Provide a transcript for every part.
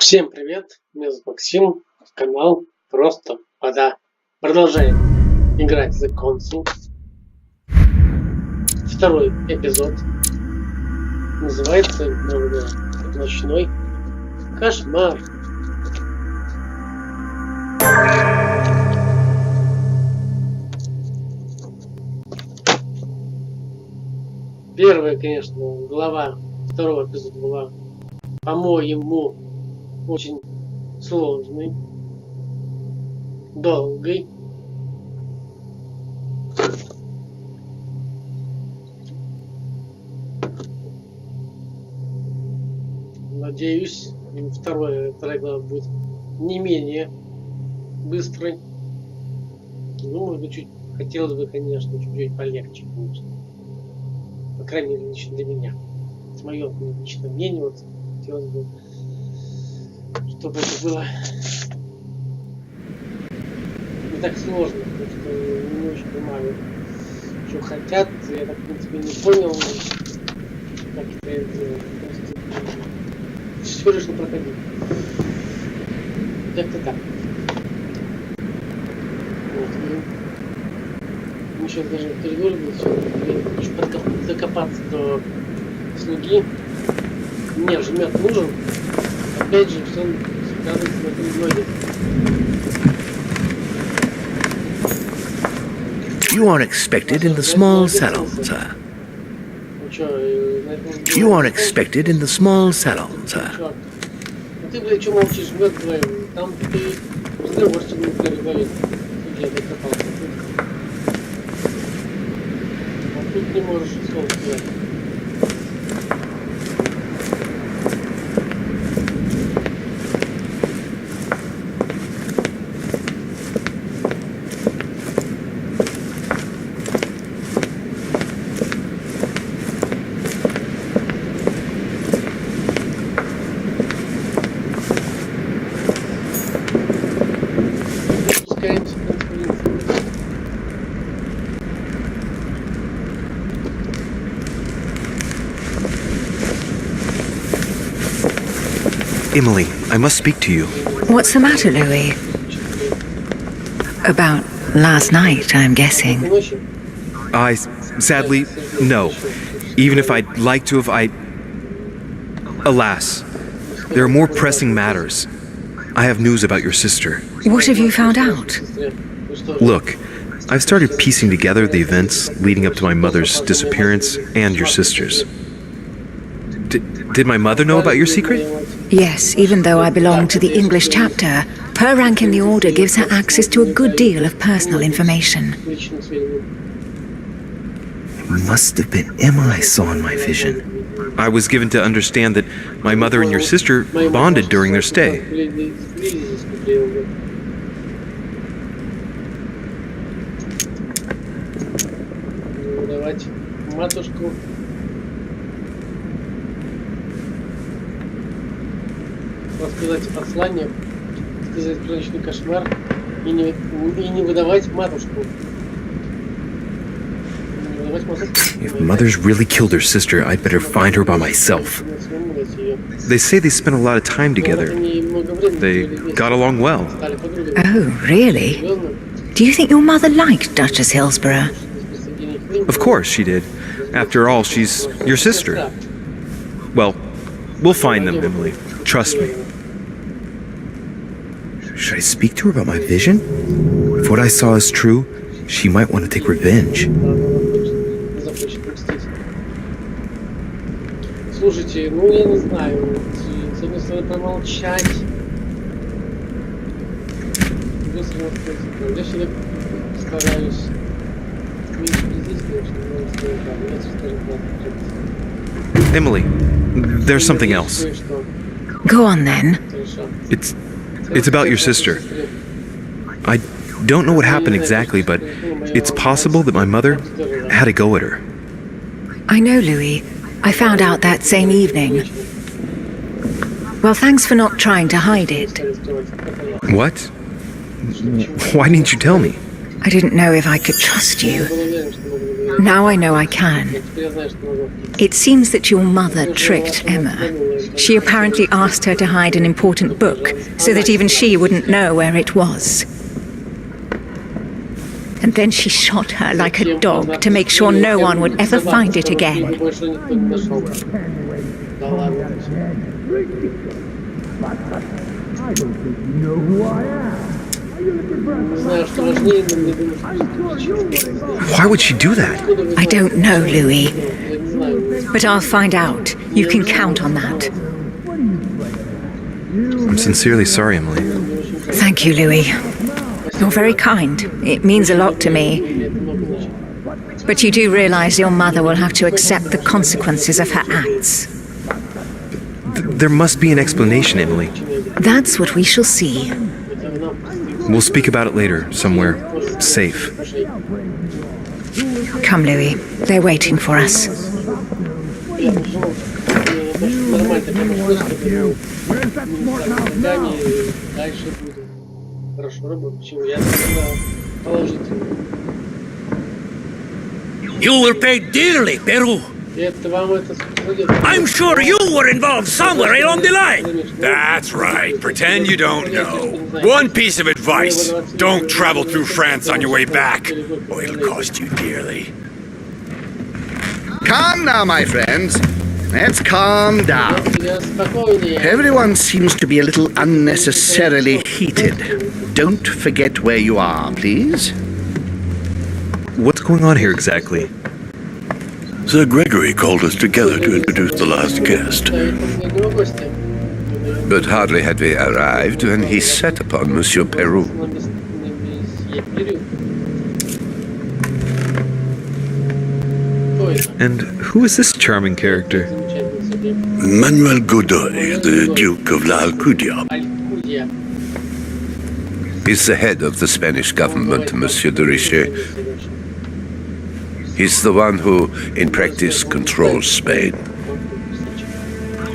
Всем привет, меня зовут Максим, канал Просто Вода. Продолжаем играть The Console. Второй эпизод. Называется Ночной кошмар. Первая, конечно, глава второго эпизода была, по-моему, очень сложный, долгий. Надеюсь, вторая глава будет не менее быстрой. Ну, может быть, хотелось бы, конечно, чуть-чуть полегче, конечно. По крайней мере, лично для меня. С моего личного мнения, вот, хотелось бы, чтобы это было не так сложно, потому что не очень понимаю, что хотят. Я так, в принципе, не понял, как это делать. Просто всего лишь не проходить. Как-то так. Вот. Мы сейчас даже в коридоре будем закопаться до слуги. Мне же мед нужен. Опять же, все оказывается на переводе. You are expected in the small salon, sir. You are expected in the small salon, sir. Ты, блядь, что молчишь? Мед твоим. Там ты взрываешься, не переговорит. Я докопался. А тут не можешь слова сказать. Emily, I must speak to you. What's the matter, Louis? About last night, I'm guessing. Sadly, no. Even if I'd like to have, Alas, there are more pressing matters. I have news about your sister. What have you found out? Look, I've started piecing together the events leading up to my mother's disappearance and your sister's. Did my mother know about your secret? Yes, even though I belong to the English chapter, her rank in the order gives her access to a good deal of personal information. It must have been Emma I saw in my vision. I was given to understand that my mother and your sister bonded during their stay. Рассказать послание, сказать про ночной кошмар и не выдавать матушку. If mother's really killed her sister, I'd better find her by myself. They say they spent a lot of time together. They got along well. Oh, really? Do you think your mother liked Duchess Hillsborough? Of course she did. After all, she's your sister. Well, we'll find them, Emily. Trust me. Should I speak to her about my vision? If what I saw is true, she might want to take revenge. Слушайте, ну я не знаю, с одной стороны промолчать. Я всегда стараюсь меньше близить, конечно, Emily, there's something else. Go on then. It's about your sister. I don't know what happened exactly, but it's possible that my mother had a go at her. I know, Louis. I found out that same evening. Well, thanks for not trying to hide it. What? Why didn't you tell me? I didn't know if I could trust you. Now I know I can. It seems that your mother tricked Emma. She apparently asked her to hide an important book so that even she wouldn't know where it was. And then she shot her like a dog to make sure no one would ever find it again. Why would she do that? I don't know, Louis. But I'll find out. You can count on that. I'm sincerely sorry, Emily. Thank you, Louis. You're very kind. It means a lot to me. But you do realize your mother will have to accept the consequences of her acts. There must be an explanation, Emily. That's what we shall see. We'll speak about it later, somewhere safe. Come, Louis. They're waiting for us. You will pay dearly, Peru. I'm sure you were involved somewhere along the line. That's right. Pretend you don't know. One piece of advice. Don't travel through France on your way back, or it'll cost you dearly. Calm now, my friends. Let's calm down. Everyone seems to be a little unnecessarily heated. Don't forget where you are, please. What's going on here exactly? Sir Gregory called us together to introduce the last guest. But hardly had we arrived when he set upon Monsieur Peru. And who is this charming character? Manuel Godoy, the Duke of La Alcudia. He's the head of the Spanish government, Monsieur de Richet. He's the one who, in practice, controls Spain.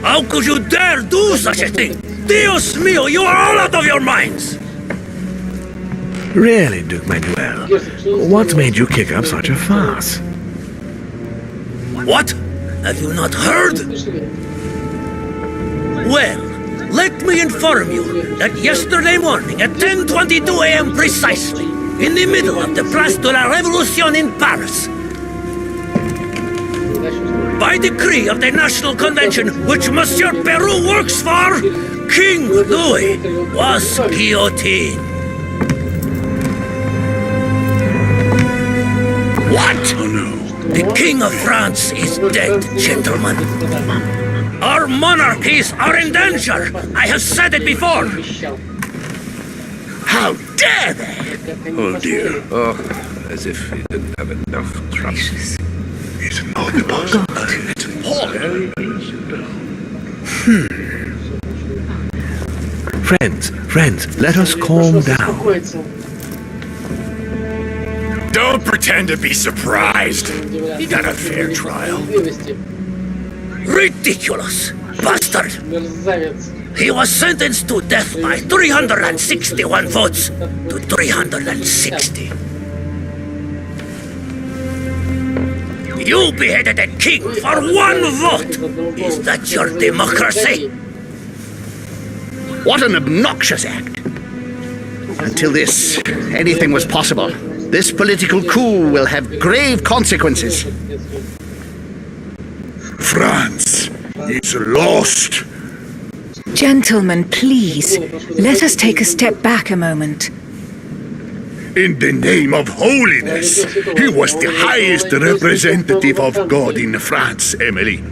How could you dare do such a thing? Dios mío, you are all out of your minds! Really, Duke Manuel? What made you kick up such a fuss? What? Have you not heard? Well, let me inform you that yesterday morning at 10:22 a.m. precisely, in the middle of the Place de la Révolution in Paris, by decree of the National Convention which Monsieur Peru works for, King Louis was guillotined. What? Oh no. The King of France is dead, gentlemen. Our monarchies are in danger. I have said it before. How dare they? Oh dear. Oh, as if he didn't have enough trouble. It's not possible. It's appalling. Friends, let us calm down. Don't pretend to be surprised. He got a fair trial. Ridiculous bastard! He was sentenced to death by 361 votes to 360. You beheaded a king for one vote! Is that your democracy? What an obnoxious act. Until anything was possible. This political coup will have grave consequences. France is lost. Gentlemen, please, let us take a step back a moment. In the name of holiness, he was the highest representative of God in France, Emily.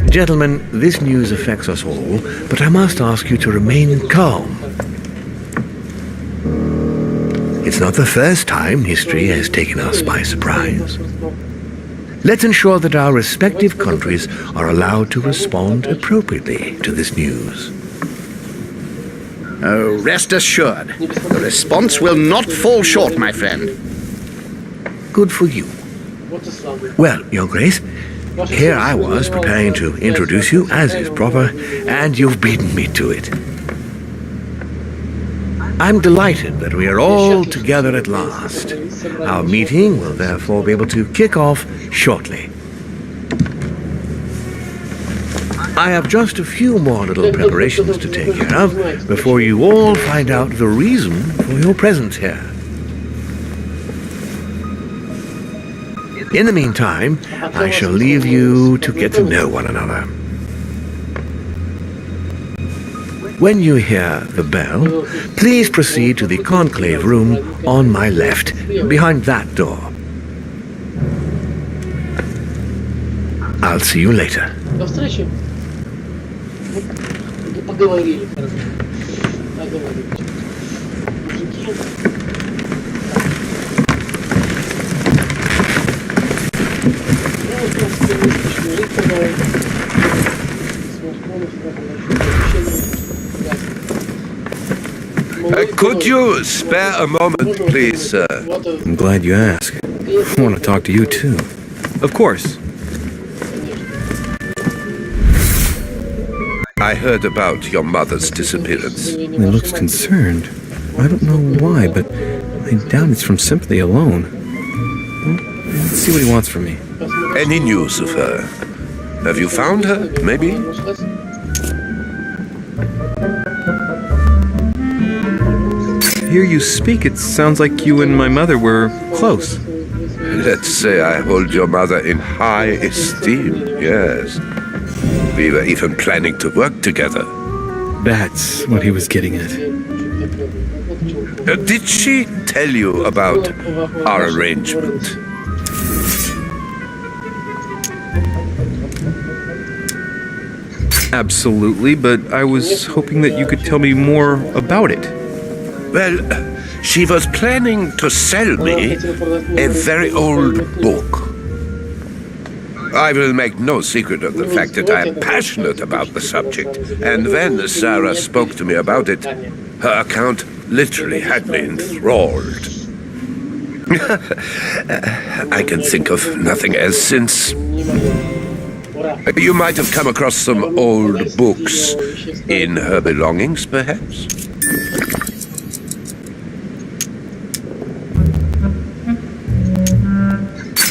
Gentlemen, this news affects us all, but I must ask you to remain calm. It's not the first time history has taken us by surprise. Let's ensure that our respective countries are allowed to respond appropriately to this news. Oh, rest assured, the response will not fall short, my friend. Good for you. Well, Your Grace, Here I was preparing to introduce you as is proper, and you've beaten me to it. I'm delighted that we are all together at last. Our meeting will therefore be able to kick off shortly. I have just a few more little preparations to take care of before you all find out the reason for your presence here. In the meantime, I shall leave you to get to know one another. When you hear the bell, please proceed to the conclave room on my left, behind that door. I'll see you later. До встречи. Поговорили, короче. Договорились. Мужики. Ну, в принципе, личный жить поговорим. Could you spare a moment, please, sir? I'm glad you asked. I want to talk to you, too. Of course. I heard about your mother's disappearance. He looks concerned. I don't know why, but I doubt it's from sympathy alone. Well, let's see what he wants from me. Any news of her? Have you found her, maybe? Hear you speak, it sounds like you and my mother were close. Let's say I hold your mother in high esteem, yes. We were even planning to work together. That's what he was getting at. Did she tell you about our arrangement? Absolutely, but I was hoping that you could tell me more about it. Well, she was planning to sell me a very old book. I will make no secret of the fact that I am passionate about the subject, and when Sarah spoke to me about it, her account literally had me enthralled. I can think of nothing else since. You might have come across some old books in her belongings, perhaps?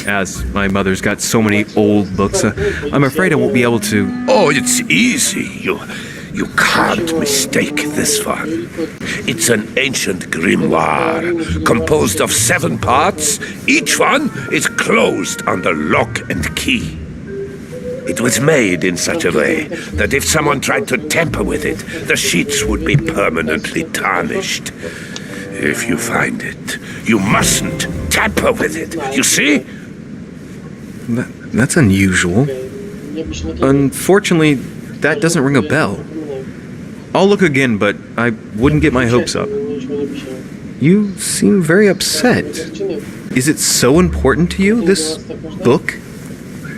As my mother's got so many old books, I'm afraid I won't be able to... Oh, it's easy. You can't mistake this one. It's an ancient grimoire, composed of 7 parts. Each one is closed under lock and key. It was made in such a way that if someone tried to tamper with it, the sheets would be permanently tarnished. If you find it, you mustn't tamper with it. You see? That's unusual. Unfortunately, that doesn't ring a bell. I'll look again, but I wouldn't get my hopes up. You seem very upset. Is it so important to you, this book?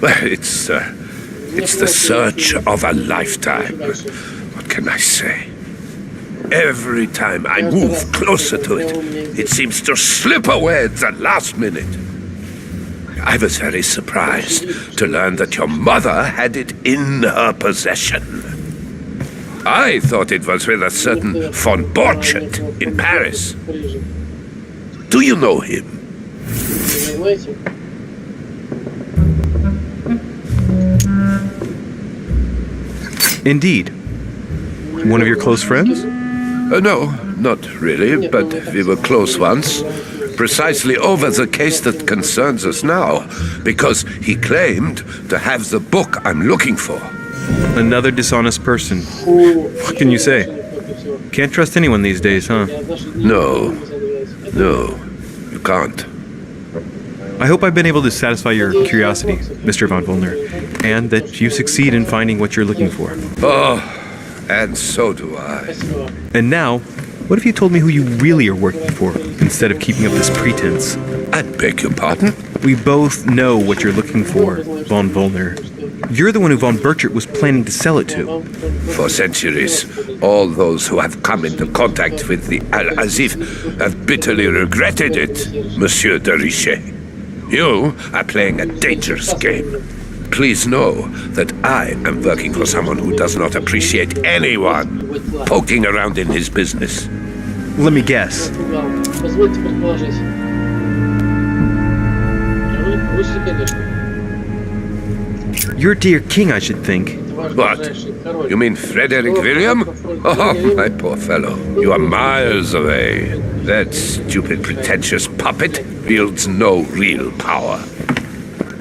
Well, it's the search of a lifetime. What can I say? Every time I move closer to it, it seems to slip away at the last minute. I was very surprised to learn that your mother had it in her possession. I thought it was with a certain von Borchet in Paris. Do you know him? Indeed. One of your close friends? No, not really, but we were close once. Precisely over the case that concerns us now, because he claimed to have the book I'm looking for. Another dishonest person. What can you say? Can't trust anyone these days, huh? No, you can't. I hope I've been able to satisfy your curiosity, Mr. von Wollner, and that you succeed in finding what you're looking for. Oh, and so do I. And now, what if you told me who you really are working for, instead of keeping up this pretense? I beg your pardon? We both know what you're looking for, von Wollner. You're the one who von Burchert was planning to sell it to. For centuries, all those who have come into contact with the Al-Azif have bitterly regretted it, Monsieur de Richet. You are playing a dangerous game. Please know that I am working for someone who does not appreciate anyone poking around in his business. Let me guess. Позвольте предположить. Руси, конечно. You're dear king, I should think. What? You mean Frederick William? Oh, my poor fellow. You are miles away. That stupid, pretentious puppet wields no real power.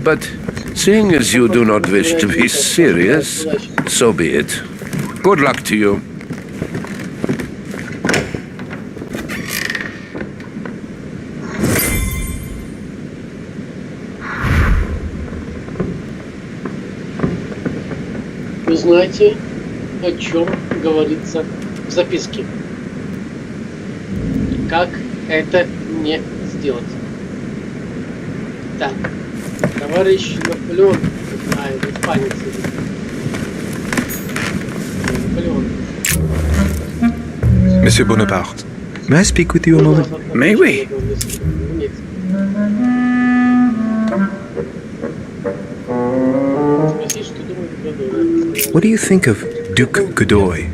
But seeing as you do not wish to be serious, so be it. Good luck to you. Вы знаете, о чем говорится в записке? Как это не сделать? Так, товарищ Наполеон, испанец. Наполеон. Monsieur Bonaparte, may I speak with you a moment? May we? What do you think of Duke Godoy?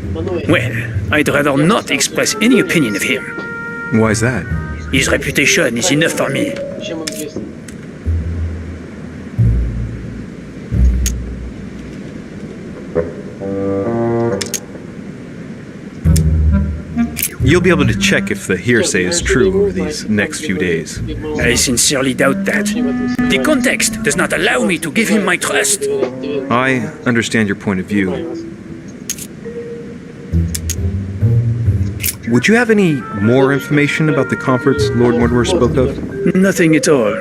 Well, I'd rather not express any opinion of him. Why is that? His reputation is enough for me. Чем он известен? You'll be able to check if the hearsay is true over these next few days. I sincerely doubt that. The context does not allow me to give him my trust. I understand your point of view. Would you have any more information about the conference Lord Mortimer spoke of? Nothing at all.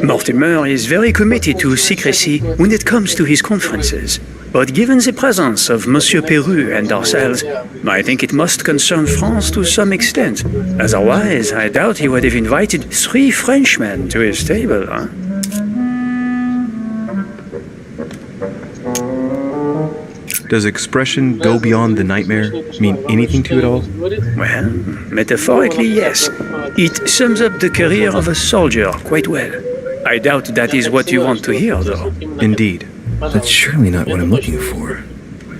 Mortimer is very committed to secrecy when it comes to his conferences. But given the presence of Monsieur Peru and ourselves, I think it must concern France to some extent. Otherwise, I doubt he would have invited 3 Frenchmen to his table, huh? Does expression go beyond the nightmare mean anything to you at all? Well, metaphorically, yes. It sums up the career of a soldier quite well. I doubt that is what you want to hear, though. Indeed. That's surely not what I'm looking for.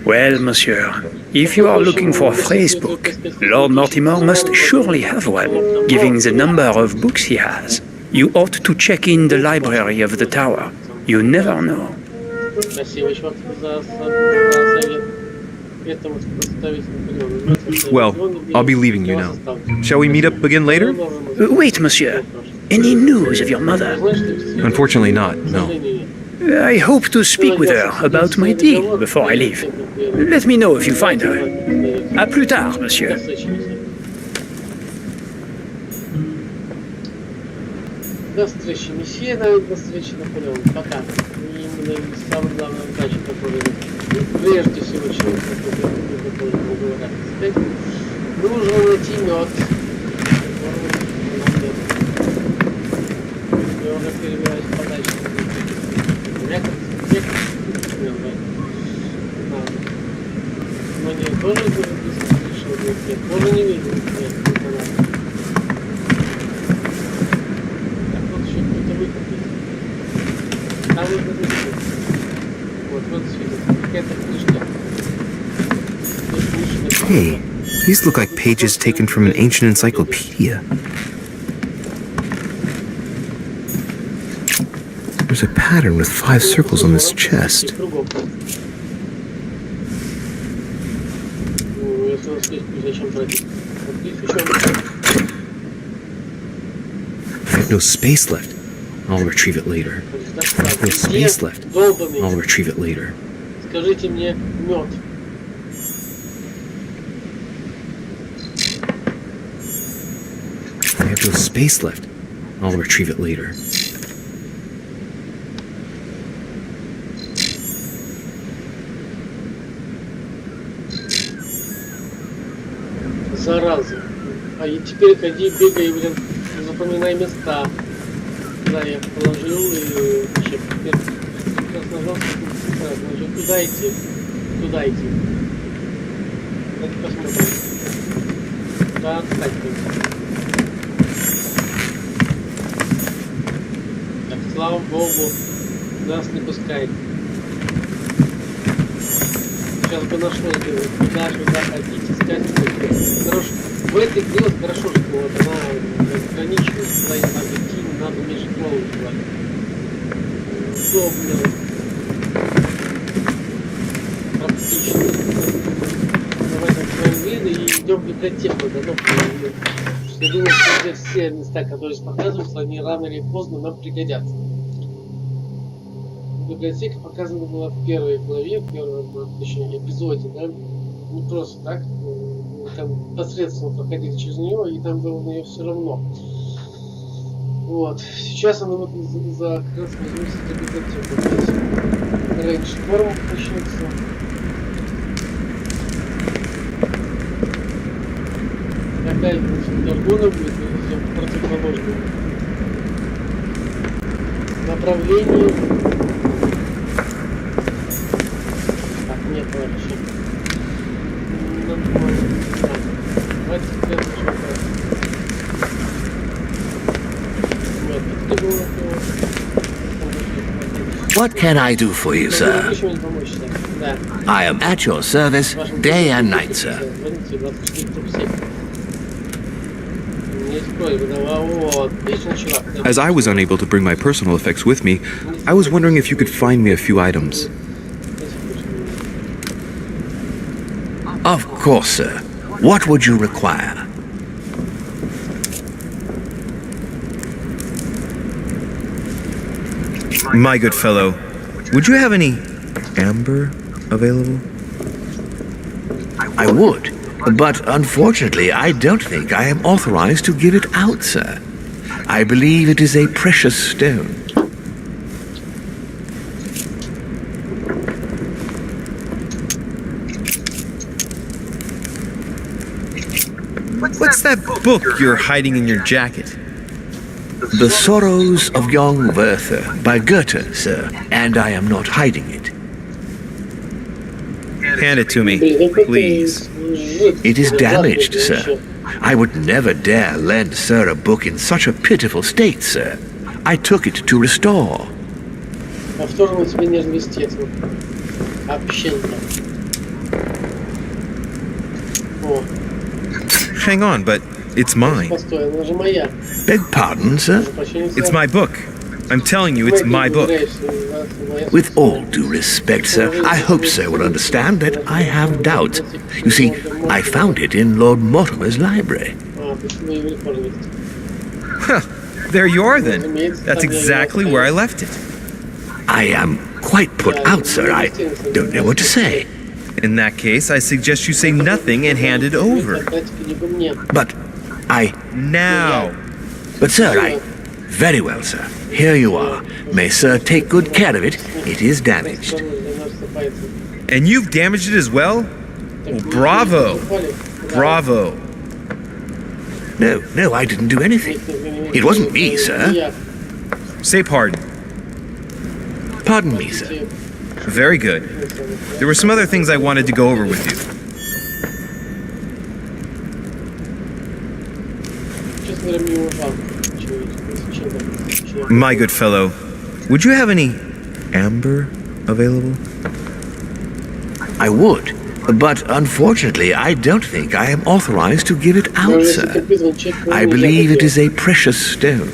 Well, monsieur, if you are looking for a phrase book, Lord Mortimer must surely have one, given the number of books he has. You ought to check in the library of the tower. You never know. Well, I'll be leaving you now. Shall we meet up again later? Wait, monsieur. Any news of your mother? Unfortunately not, no. I hope to speak with her about my deal before I leave. Let me know if you find her. À plus tard, monsieur. До встречи, месье, до встречи, Наполеон. Пока. И именно самая главная задача, которую прежде всего человек, который говорят, нужно найти мед. Я уже перебираюсь подальше. Но нет, тоже будет решил, нет, тоже не видел, нет, так вот еще какой-то выкупить. Там вот свидетель, какая-то книжка. Hey, these look like pages taken from an ancient encyclopedia. There's a pattern with 5 circles on this chest. I have no space left. I'll retrieve it later. I have no space left. I'll retrieve it later. Скажите мне мед. I have no space left. I'll retrieve it later. Зараза. А и теперь ходи, бегай, блин, запоминай места. Куда я положил и вообще теперь раз нажал, значит, куда идти? Туда идти. Давайте посмотрим. Да, кстати. Так, слава богу, нас не пускает. Сейчас бы нашло делать. Туда ходить, искать. Хорошо. В этой дело хорошо, что вот она ограничивает, куда не надо идти, не надо между голову говорить. Удобно. Практично. Давайте откроем виды и идем в библиотеку. Я думаю, что все места, которые здесь показываются, они рано или поздно нам пригодятся. Библиотека показана была в первой главе, в первом, точнее, эпизоде, да? Не просто так. Там посредственно проходили через нее, и там было на нее все равно. Вот. Сейчас она вот за как раз возьмется за библиотеку. Рейндж форм начнется. Какая жаргона будет, противоположная. Направление. Так, нет, товарищи. Давайте What can I do for you, sir? I am at your service day and night, sir. As I was unable to bring my personal effects with me, I was wondering if you could find me a few items. Of course, sir. What would you require? My good fellow, would you have any amber available? I would, but unfortunately I don't think I am authorized to give it out, sir. I believe it is a precious stone. What's that book you're hiding in your jacket? The Sorrows of Young Werther by Goethe, sir, and I am not hiding it. Hand it to me, please. It is damaged, sir. I would never dare lend sir a book in such a pitiful state, sir. I took it to restore. Hang on, but it's mine. Beg pardon, sir? It's my book. I'm telling you, it's my book. With all due respect, sir, I hope sir will understand that I have doubts. You see, I found it in Lord Mortimer's library. Huh, there you are then. That's exactly where I left it. I am quite put out, sir. I don't know what to say. In that case, I suggest you say nothing and hand it over. But I... Now! But sir, I... Very well, sir. Here you are. May sir take good care of it. It is damaged. And you've damaged it as well? Well, bravo! Bravo! No, I didn't do anything. It wasn't me, sir. Say pardon. Pardon me, sir. Very good. There were some other things I wanted to go over with you. My good fellow, would you have any amber available? I would, but unfortunately I don't think I am authorized to give it out, sir. I believe it is a precious stone.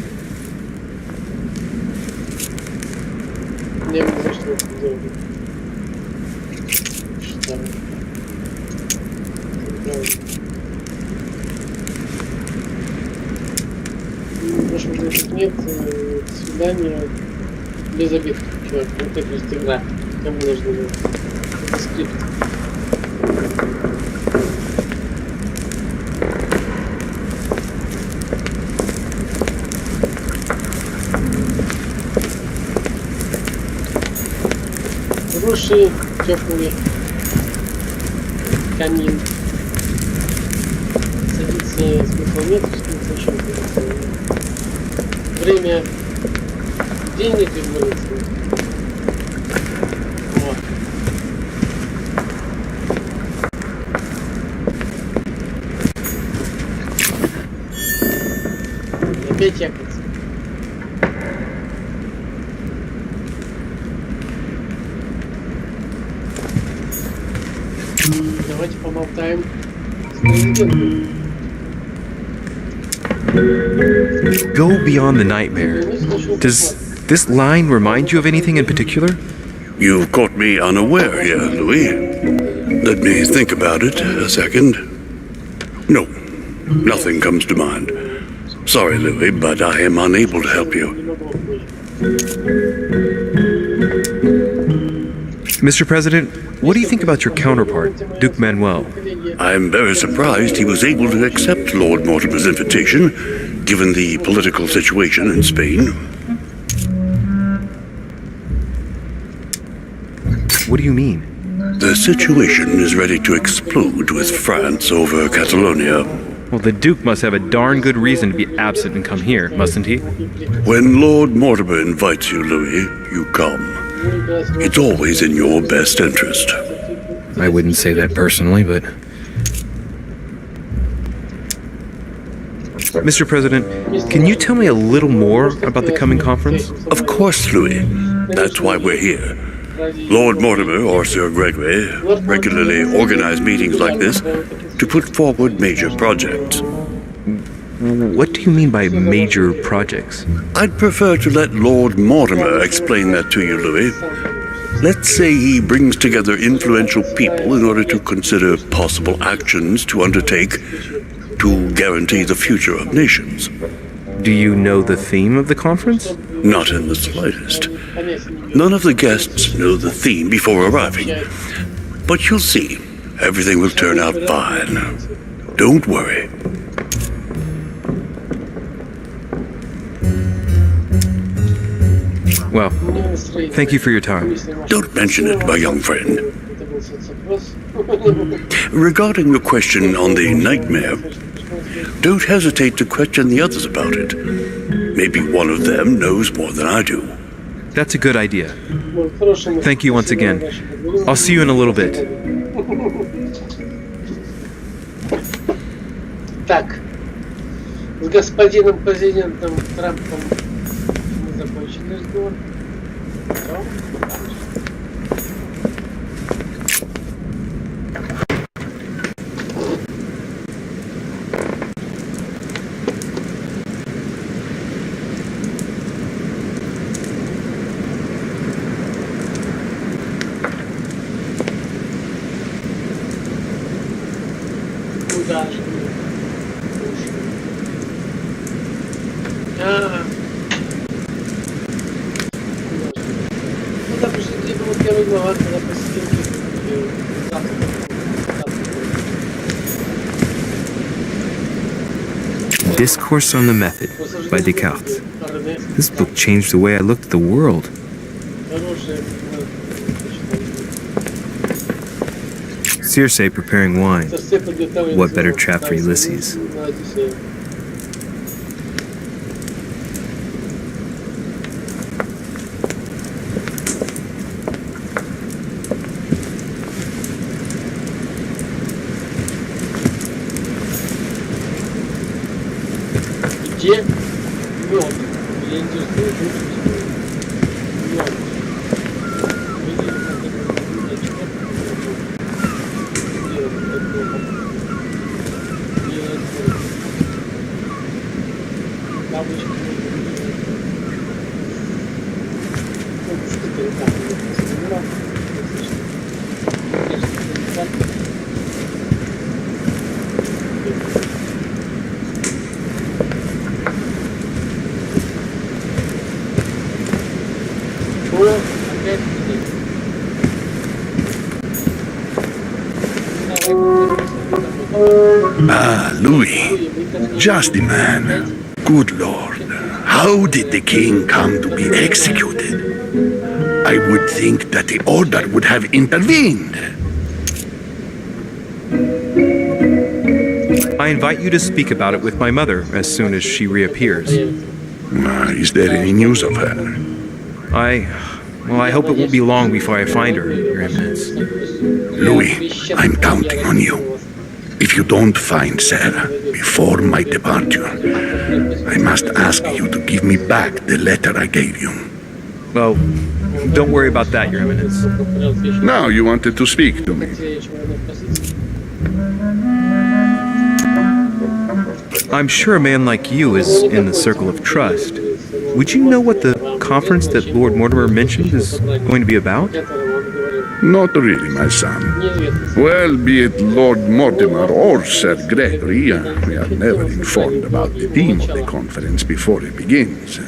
Нет свидания без обеда, чувак. Вот это есть игра. Кому нужно было? Это скрипт. Хороший, теплый камин. Садиться смысла нет, зачем садиться? Время денег и говорится. Вот. Опять якается. Давайте поболтаем с президентом. Go beyond the nightmare. Does this line remind you of anything in particular? You've caught me unaware here, Louis. Let me think about it a second. No, nothing comes to mind. Sorry, Louis, but I am unable to help you. Mr. President, what do you think about your counterpart, Duke Manuel? I'm very surprised he was able to accept Lord Mortimer's invitation, given the political situation in Spain. What do you mean? The situation is ready to explode with France over Catalonia. Well, the Duke must have a darn good reason to be absent and come here, mustn't he? When Lord Mortimer invites you, Louis, you come. It's always in your best interest. I wouldn't say that personally, but... Mr. President, can you tell me a little more about the coming conference? Of course, Louis. That's why we're here. Lord Mortimer or Sir Gregory regularly organize meetings like this to put forward major projects. What do you mean by major projects? I'd prefer to let Lord Mortimer explain that to you, Louis. Let's say he brings together influential people in order to consider possible actions to undertake to guarantee the future of nations. Do you know the theme of the conference? Not in the slightest. None of the guests know the theme before arriving. But you'll see, everything will turn out fine. Don't worry. Well, thank you for your time. Don't mention it, my young friend. Regarding your question on the nightmare, don't hesitate to question the others about it. Maybe one of them knows more than I do. That's a good idea. Thank you once again. I'll see you in a little bit. Так, с господином президентом Трампом мы закончили разговор. Куда же? Ну да, потому что где была первая глава, когда посетил Discourse on the Method by Descartes. This book changed the way I looked at the world. Circe preparing wine. What better trap for Ulysses? Где мед? Я интересуюсь мед. Ah, Louis. Just the man. Good Lord. How did the king come to be executed? I would think that the order would have intervened. I invite you to speak about it with my mother as soon as she reappears. Is there any news of her? I hope it won't be long before I find her, Your Eminence. Louis, I'm counting on you. If you don't find Sarah before my departure, I must ask you to give me back the letter I gave you. Oh, Don't worry about that, Your Eminence. Now you wanted to speak to me. I'm sure a man like you is in the circle of trust. Would you know what the conference that Lord Mortimer mentioned is going to be about? Not really, my son. Well, be it Lord Mortimer or Sir Gregory, we are never informed about the theme of the conference before it begins.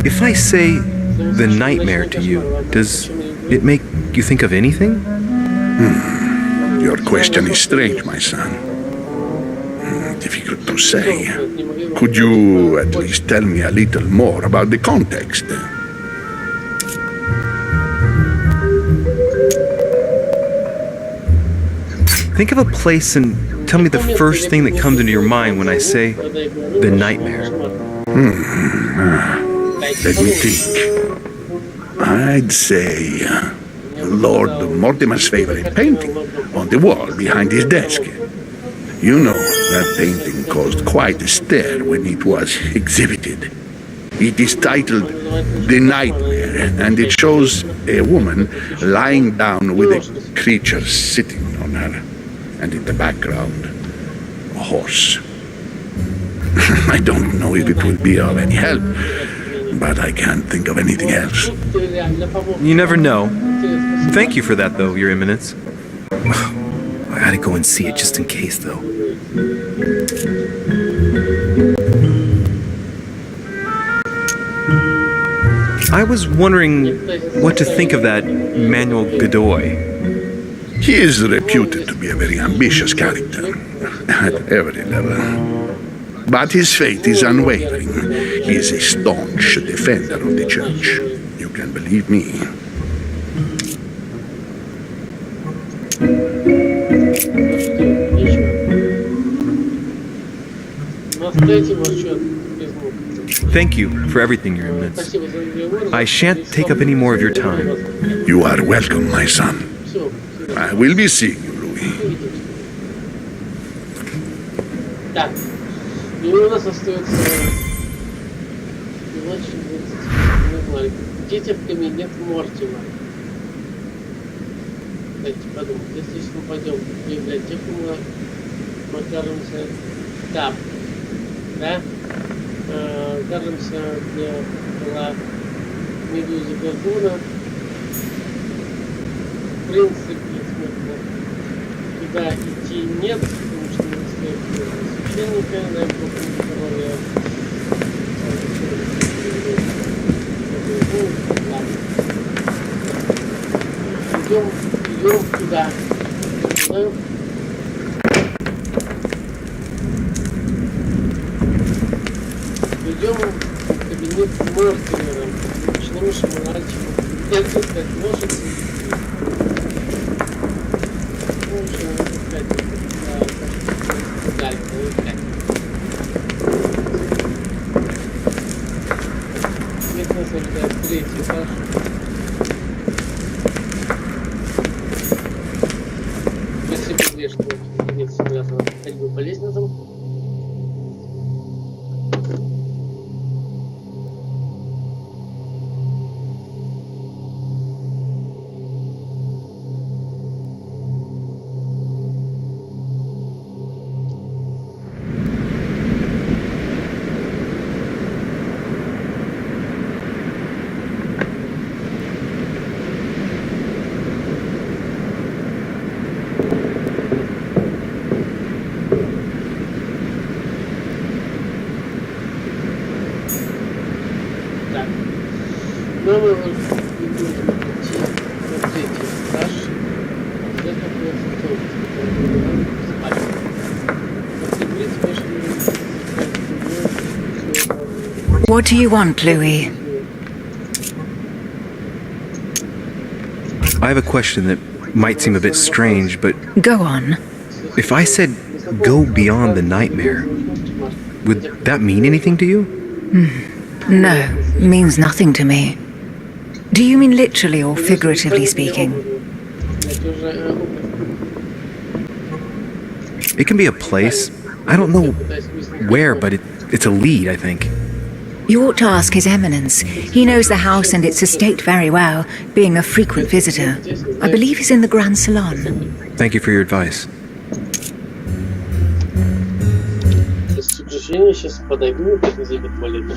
If I say the nightmare to you, does it make you think of anything? Your question is strange, my son. Difficult to say. Could you at least tell me a little more about the context? Think of a place and tell me the first thing that comes into your mind when I say the nightmare. Let me think. I'd say Lord Mortimer's favorite painting on the wall behind his desk. You know, that painting caused quite a stir when it was exhibited. It is titled The Nightmare, and it shows a woman lying down with a creature sitting on her, and in the background, a horse. I don't know if it will be of any help, but I can't think of anything else. You never know. Thank you for that, though, Your Eminence. I gotta go and see it just in case, though. I was wondering what to think of that Manuel Godoy. He is reputed to be a very ambitious character, at every level. But his faith is unwavering. He is a staunch defender of the church. You can believe me. Thank you for everything, Your Eminence. I shan't take up any more of your time. You are welcome, my son. I will be seeing you, Louis. Так, и у нас остается, не знаю, идите в кабинет Мортима. Давайте подумать, если мы пойдем в библиотеку, мы окажемся там, да? Окажемся, где была медуза Горгона. В принципе, туда идти нет, потому что мы стоим священника, нам просто здоровье. Идем туда. Идем в кабинет Мортимера, начнем шмалачивать. Это как лошадь. Третий этаж. Спасибо, что конец связано ходьбы по лестницам. Номер идет на третий этаж. Это What do you want, Louis? I have a question that might seem a bit strange, but Go on. if I said go beyond the nightmare, would that mean anything to you? No, means nothing to me. Do you mean literally or figuratively speaking? It can be a place. I don't know where, but it's a lead, I think. You ought to ask His Eminence. He knows the house and its estate very well, being a frequent visitor. I believe he's in the Grand Salon. Thank you for your advice. Сейчас подойду, как назовет молитву.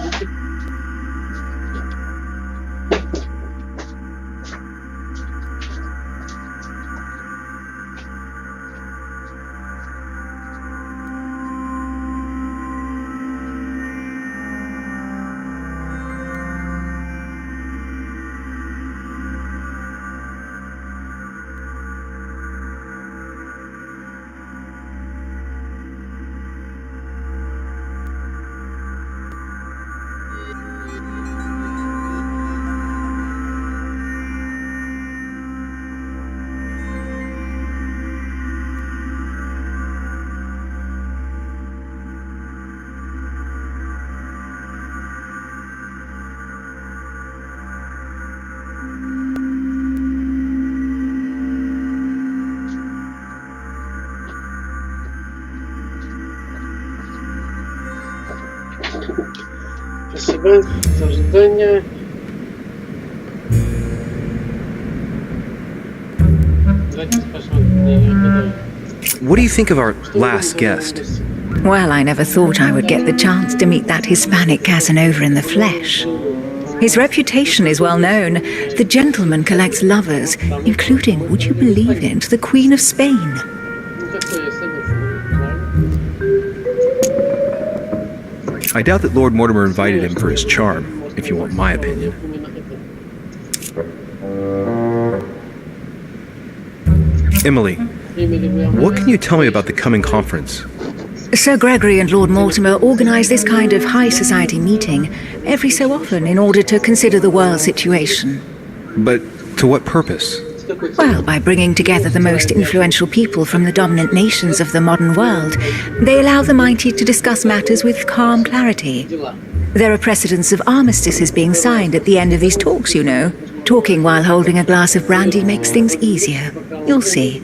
Спасибо за ожидание. What do you think of our last guest? Well, I never thought I would get the chance to meet that Hispanic Casanova in the flesh. His reputation is well known. The gentleman collects lovers, including, would you believe it, the Queen of Spain. I doubt that Lord Mortimer invited him for his charm, if you want my opinion. Emily, what can you tell me about the coming conference? Sir Gregory and Lord Mortimer organise this kind of high society meeting every so often in order to consider the world situation. But to what purpose? Well, by bringing together the most influential people from the dominant nations of the modern world, they allow the mighty to discuss matters with calm clarity. There are precedents of armistices being signed at the end of these talks, you know. Talking while holding a glass of brandy makes things easier. You'll see.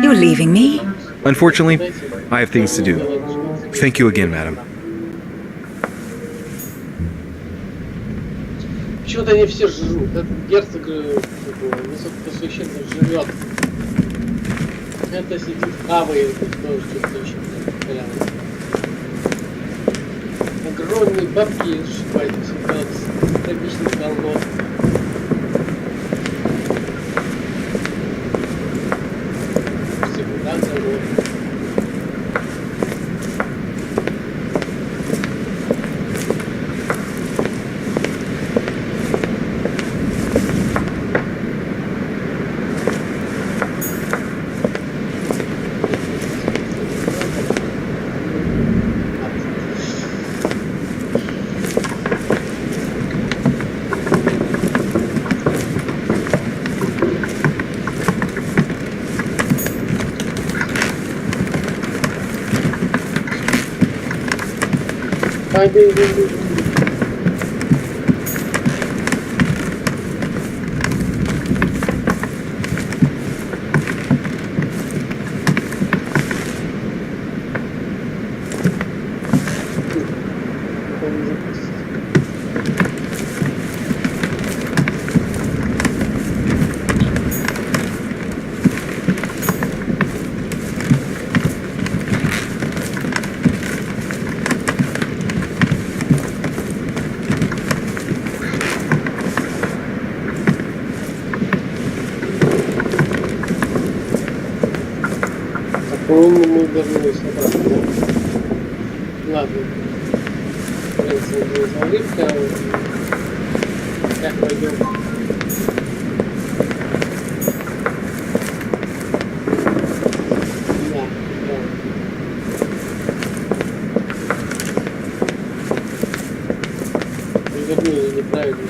You're leaving me? Unfortunately, I have things to do. Thank you again, madam. Почему-то они все жрут. Этот герцог высокопосвященный живет. Это сидит хавает, тоже что-то еще прямо. Огромные бабки сшибают всегда с трагичных голов. Всегда голов. По-моему, мы вернулись обратно. Ладно. Рыбка. Как пойдем? Да, да. Вернули неправильно.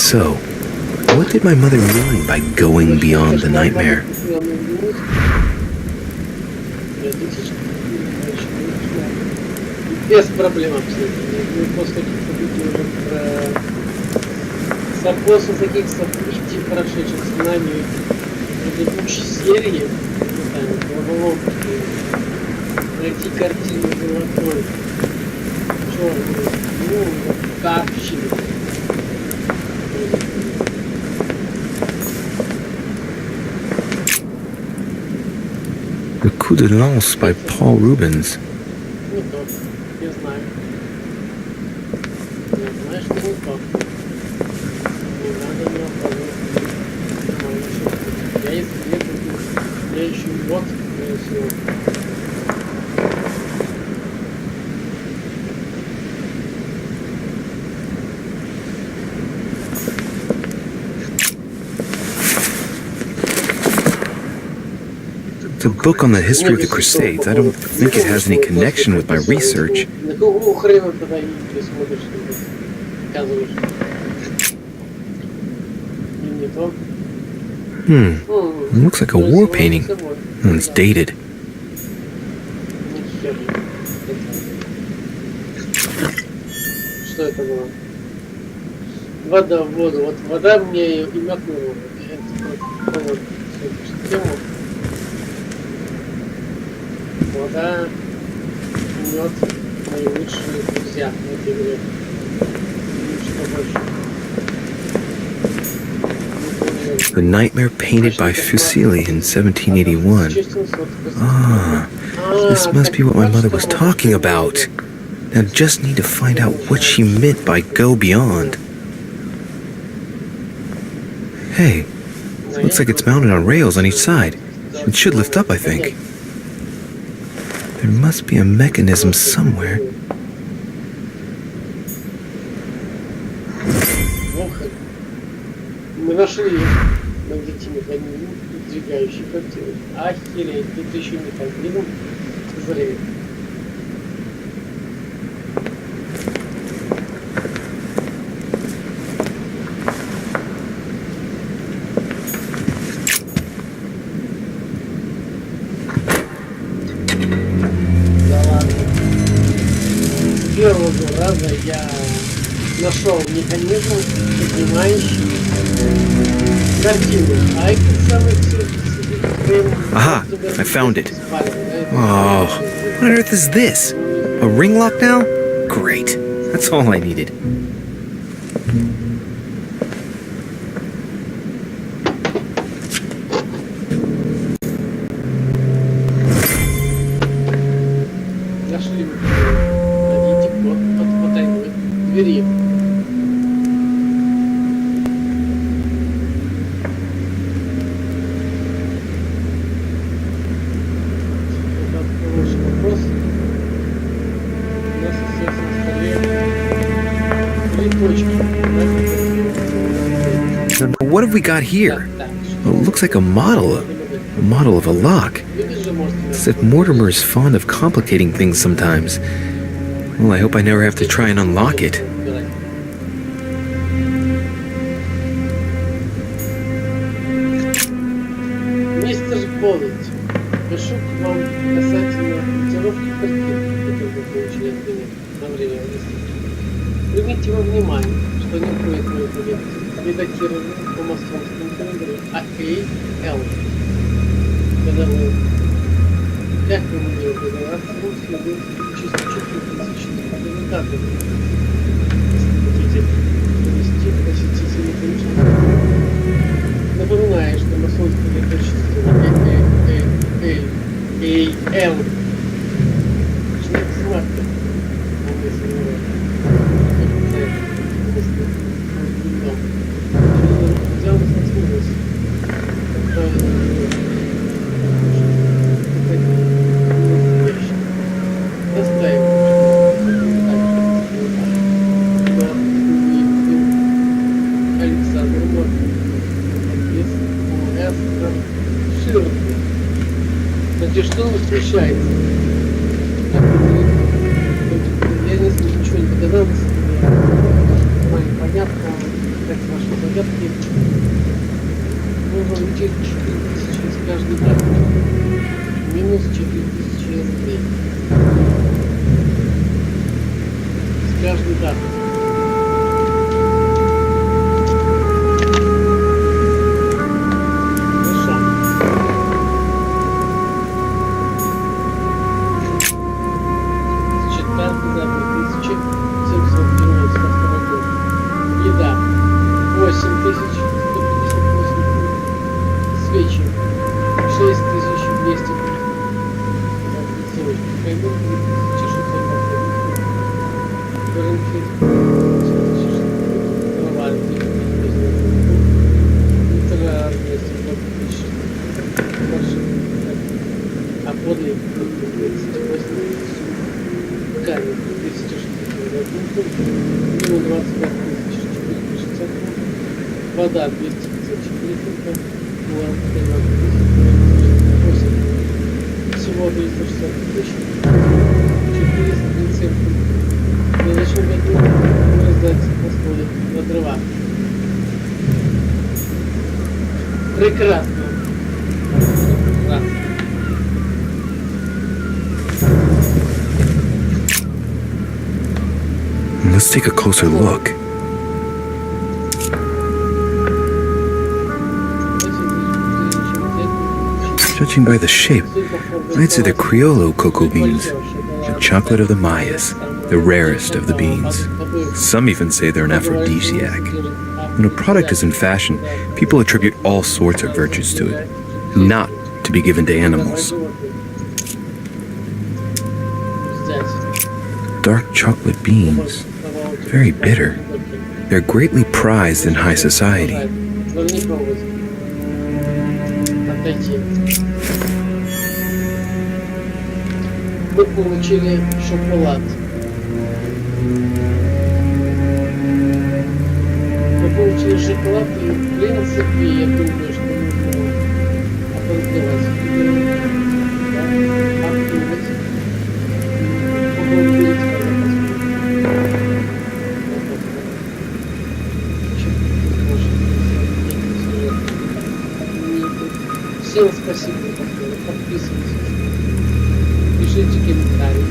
so, what did my mother mean by going beyond the nightmare? Без проблем абсолютно. Мы после таких событий уже после таких событий, прошедших с нами в предыдущей серии, головоломки, найти картину золотой, черную, ну, капщину. The Coup de Lance by Paul Rubens. Не то, не знаю. Не знаю, что не то. Не надо мне указывать. Я исследую, я ищу вот, я ищу. The book on the history of the Crusades. I don't think it has any connection with my research. It looks like a war painting. And it's dated. Что это было? Вода в воду. Вот вода мне и макнула. Вода, мед, мои лучшие друзья в этой игре. Что больше? The Nightmare painted by Fuseli in 1781. Ah, this must be what my mother was talking about. Now just need to find out what she meant by go beyond. Hey, looks like it's mounted on rails on each side. It should lift up, I think. There must be a mechanism somewhere. Мы нашли найдите механизм, двигающий картину. Охереть, тут еще механизм зря. С первого раза я нашел механизм, поднимающий картину. А этот самый Aha, I found it. Oh, what on earth is this? A ring lock now? Great. That's all I needed. Нашли найдите код от потайной двери. Вопрос. У нас остается на столе 3 точки. What have we got here? Well, it looks like a model of a lock. As if Mortimer is fond of complicating things sometimes. Well, I hope I never have to try and unlock it. Мистер Боллет, пишу к вам касательно монтировки картин, которые вы получили от меня на время выставки. Примите во внимание, что не будет мой билет редактирован по масонскому календарю АКЛ. Когда вы, как вы могли догадаться, вам следует чисто 4000 даты. Если хотите провести посетителей конечно. Напоминаю, что масонское леточество АКЛ. Что это смарта? Значит, что он встречается? Я ничего не догадался. Камень 1000 штук, минус 25 460 фунтов, вода 254 фунта, хлор 13 всего 360 тысяч, 437 фунтов. В следующем году мы раздать расходы на дрова. Прекрасно. Let's take a closer look. Judging by the shape, I'd say they're Criollo cocoa beans, the chocolate of the Mayas, the rarest of the beans. Some even say they're an aphrodisiac. When a product is in fashion, people attribute all sorts of virtues to it, not to be given to animals. Dark chocolate beans, very bitter. They're greatly prized in high society. Мы получили шоколад. Мы получили шоколад, и в принципе я думаю, что нужно опоздавать. Всем спасибо, подписывайтесь, пишите комментарии.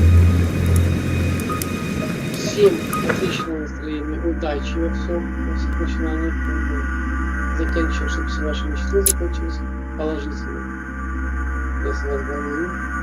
Всем отличного настроения, удачи во всем, во всех начинаниях. Заканчиваю, чтобы все ваши мечты закончились положительно. Я с вами говорю.